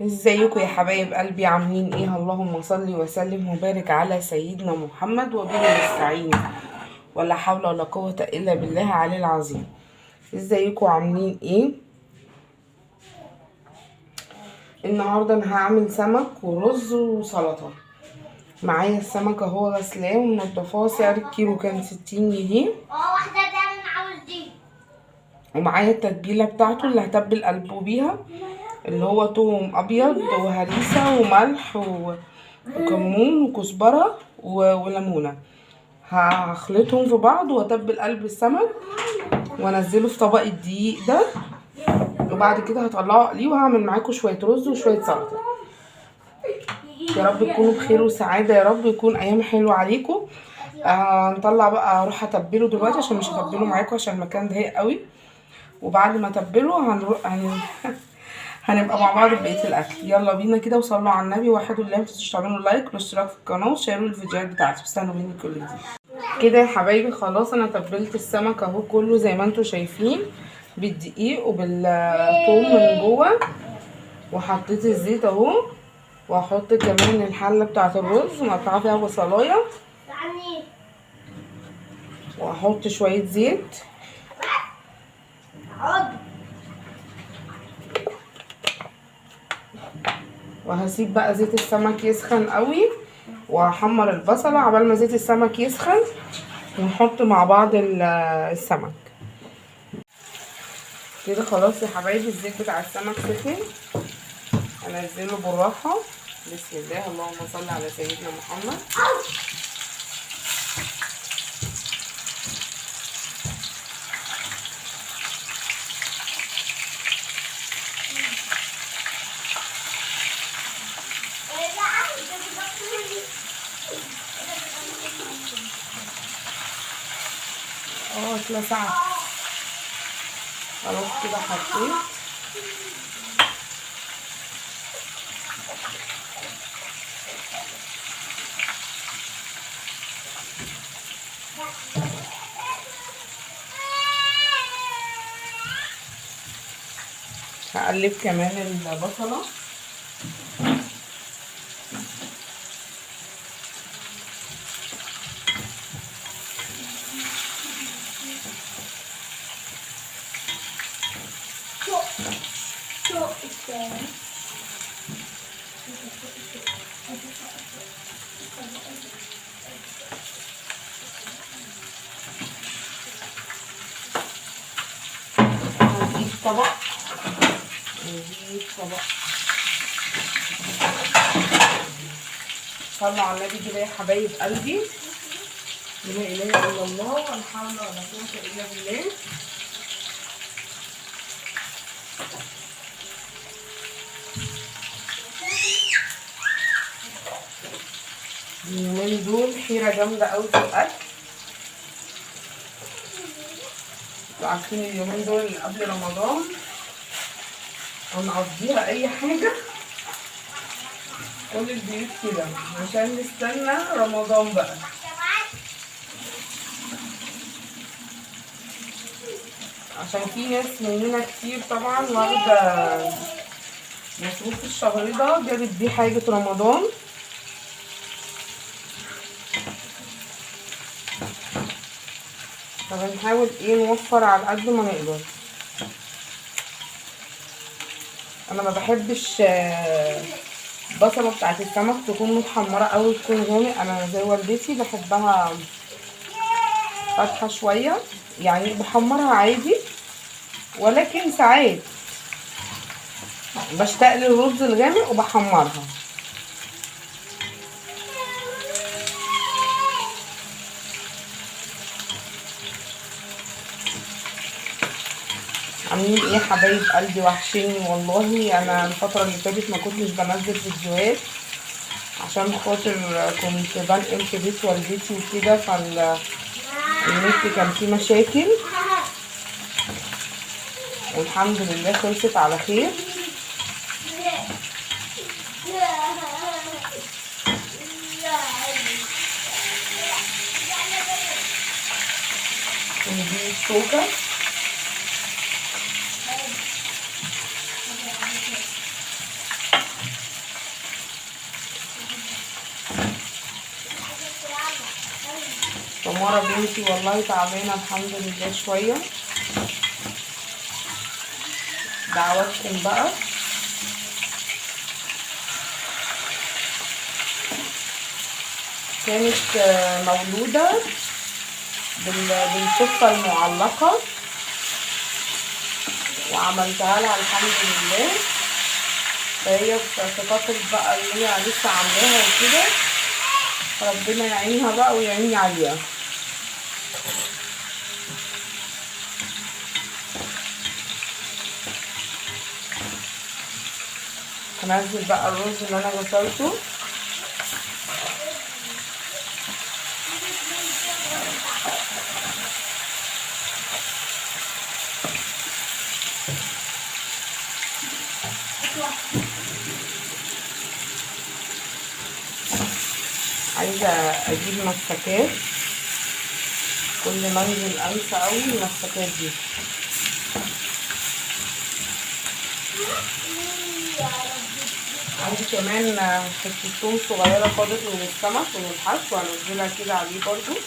ازيكم يا حبايب قلبي؟ عاملين ايه؟ اللهم صل وسلم وبارك على سيدنا محمد وبه نستعين، ولا حول ولا قوة الا بالله العلي العظيم. ازيكم عاملين ايه؟ النهارده انا هعمل سمك ورز وسلطة. معايا السمك اهو غسلاه ومنضفاه، سعر الكيلو كان 60 جنيه. واحدة تاني انا عاوز دي. ومعايا التتبيلة بتاعته اللي هتبل قلبه بيها، اللي هو توم ابيض وهريسة وملح وكمون وكزبرة وليمونة. هخلطهم في بعض واتبل قلب السمك وانزله في طبق الدقيق ده، وبعد كده هطلعه اقليه وهعمل معاكم شويه رز وشويه سلطه. يا رب تكونوا بخير وسعاده، يا رب يكون ايام حلوه عليكم. هنطلع بقى، اروح اتبله دلوقتي عشان مش هتبله معاكم عشان المكان ضيق قوي. وبعد ما اتبله هنبقى مع بعض في بقيه الاكل. يلا بينا كده، وصلوا على النبي، وحدوا الله. متنسوش تعملوا لايك والاشتراك في القناه وشيروا الفيديوهات بتاعتي. استنوا مني كل جديد. كده يا حبايبي خلاص انا تبلت السمك اهو كله زي ما انتم شايفين، بالدقيق وبالثوم من جوه، وحطيت الزيت اهو، وهحط كمان الحله بتاعه الرز مقطعه فيها بصلايه، وهحط شويه زيت، وهسيب بقى زيت السمك يسخن قوي، وهحمر البصله عبال ما زيت السمك يسخن، ونحط مع بعض السمك. كده خلاص يا حبايبي الزيت بتاع السمك سخن، انزله بالراحه. بسم الله، اللهم صل على سيدنا محمد. اتلسع. خلاص كده حطيت. هقلب كمان البصله. هنجيب طبق، صلوا على النبي كده يا حبايب قلبي. لا اله الا الله ولا حول ولا قوه الا بالله. اليومين دول حيره جامده قوي في الاكل. انتوا عارفين اليومين دول اللي قبل رمضان هنقضيها اي حاجه، كل البيوت كده عشان نستنى رمضان بقى. عشان في ناس مننا كتير طبعا واخده مصروف الشهر ده جابت بيه حاجه رمضان، فبنحاول نوفر على قد ما نقدر. انا ما بحبش البصله بتاعت السمك تكون متحمره قوي، تكون غامق. انا زي والدتي بحبها فاتحه شويه، يعني بحمرها عادي، ولكن ساعات بشتاق للرز الغامق وبحمرها. عاملين ايه يا حبايب قلبي؟ وحشيني والله. انا الفتره اللي فاتت ما كنتش بنزل فيديوهات عشان خاطر كنت بنقل في بيت والدتي وكده، فالنت كان فيه مشاكل، والحمد لله خلصت على خير. ودي الشوكه. سمارة بنتي والله تعبانة الحمد لله شوية. دعواتكم بقى. كانت مولودة بالصدفة المعلقة وعملتها لها الحمد لله. فهي في فترة بقى اللي هي لسه عاملاها وكده، ربنا يعينها بقى ويعيني عليها. هنزل بقى الرز اللي انا غسلته. عايزه اجيب مسكات، كل ما انزل انسى قوي المسكات دي. عندي كمان حته ثوم صغيره فاضت من السمك من الحشو، هنزلها كده عليه برضو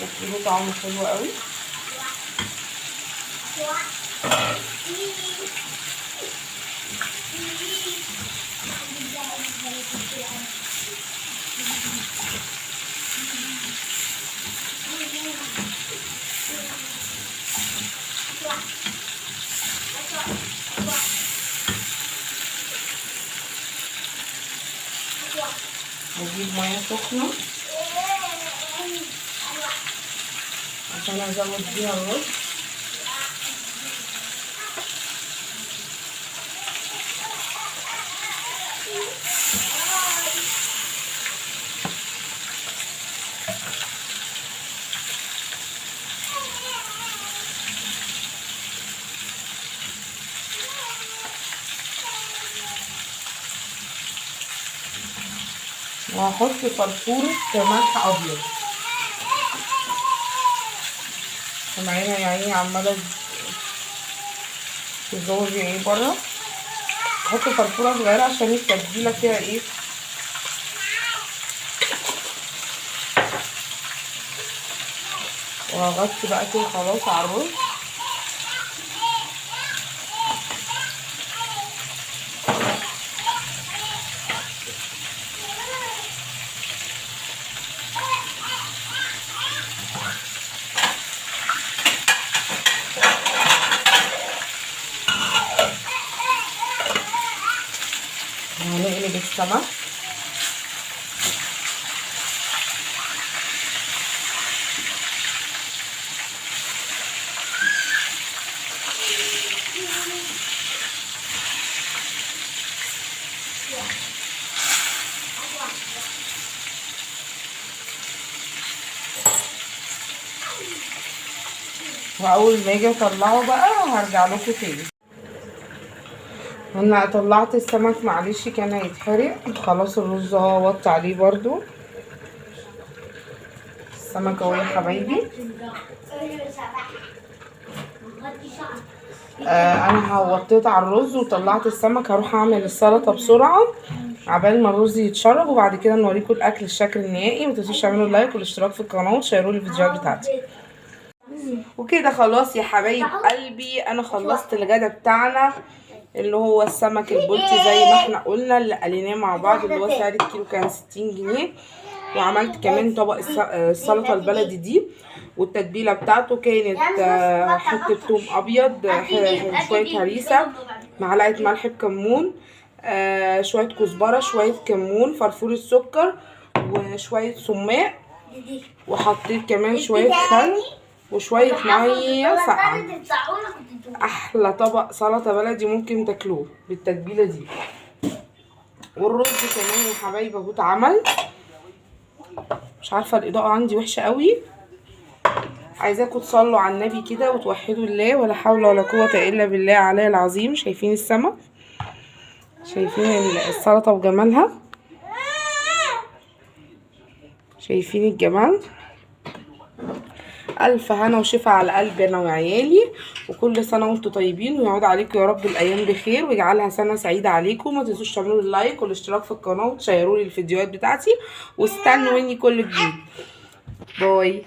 وبتدي طعم حلو قوي. هجيب ميه سخنه عشان ازود بيها الرز. وهحط فرفورة ملح ابيض. سامعينها يا عيني عمالة تزوجي ايه برا. هحط فرفورة صغيرة عشان التتبيلة فيها ايه وهغطي بقى كده خلاص على الرز. وهنقلب السمك. واول ما اجي اطلعه بقى هرجع لكم تاني. انا طلعت السمك معلش كان هيتحرق خلاص. الرز اهو وطي عليه برضو. السمك اهو يا حبايبي. انا وطيت على الرز وطلعت السمك. هروح اعمل السلطه بسرعه عبال ما الرز يتشرب وبعد كده نوريكم الاكل الشكل النهائي. متنسوش تعملوا لايك والاشتراك في القناه وتشيروا لي الفيديوهات بتاعتي. وكده خلاص يا حبايب قلبي انا خلصت الغدا بتاعنا اللي هو السمك البلطي زي ما احنا قلنا اللي قليناه مع بعض اللي هو سعر الكيلو كان 60 جنيه. وعملت كمان طبق السلطه البلدي دي والتتبيله بتاعته كانت حته ثوم ابيض، شويه هريسه، معلقه ملح بكمون، شويه كزبره، شويه كمون، فرفور السكر وشويه سماق، وحطيت كمان شويه خل وشويه ميه ساقعه. احلى طبق سلطه بلدي ممكن تاكلوه بالتتبيله دي. والرز كمان يا حبايبي اهو اتعمل. مش عارفه الاضاءه عندي وحشه قوي. عايزاكم تصلوا على النبي كده وتوحدوا الله ولا حول ولا قوه الا بالله العلي العظيم. شايفين السمك؟ شايفين السلطه وجمالها؟ شايفين الجمال؟ الف هنا وشفا على قلبي انا وعيالي. وكل سنه وانتم طيبين ويعود عليكم يا رب الايام بخير ويجعلها سنه سعيده عليكم. ما تنسوش تعملوا اللايك والاشتراك في القناه وتشيروا لي الفيديوهات بتاعتي واستنوا مني كل جديد. باي.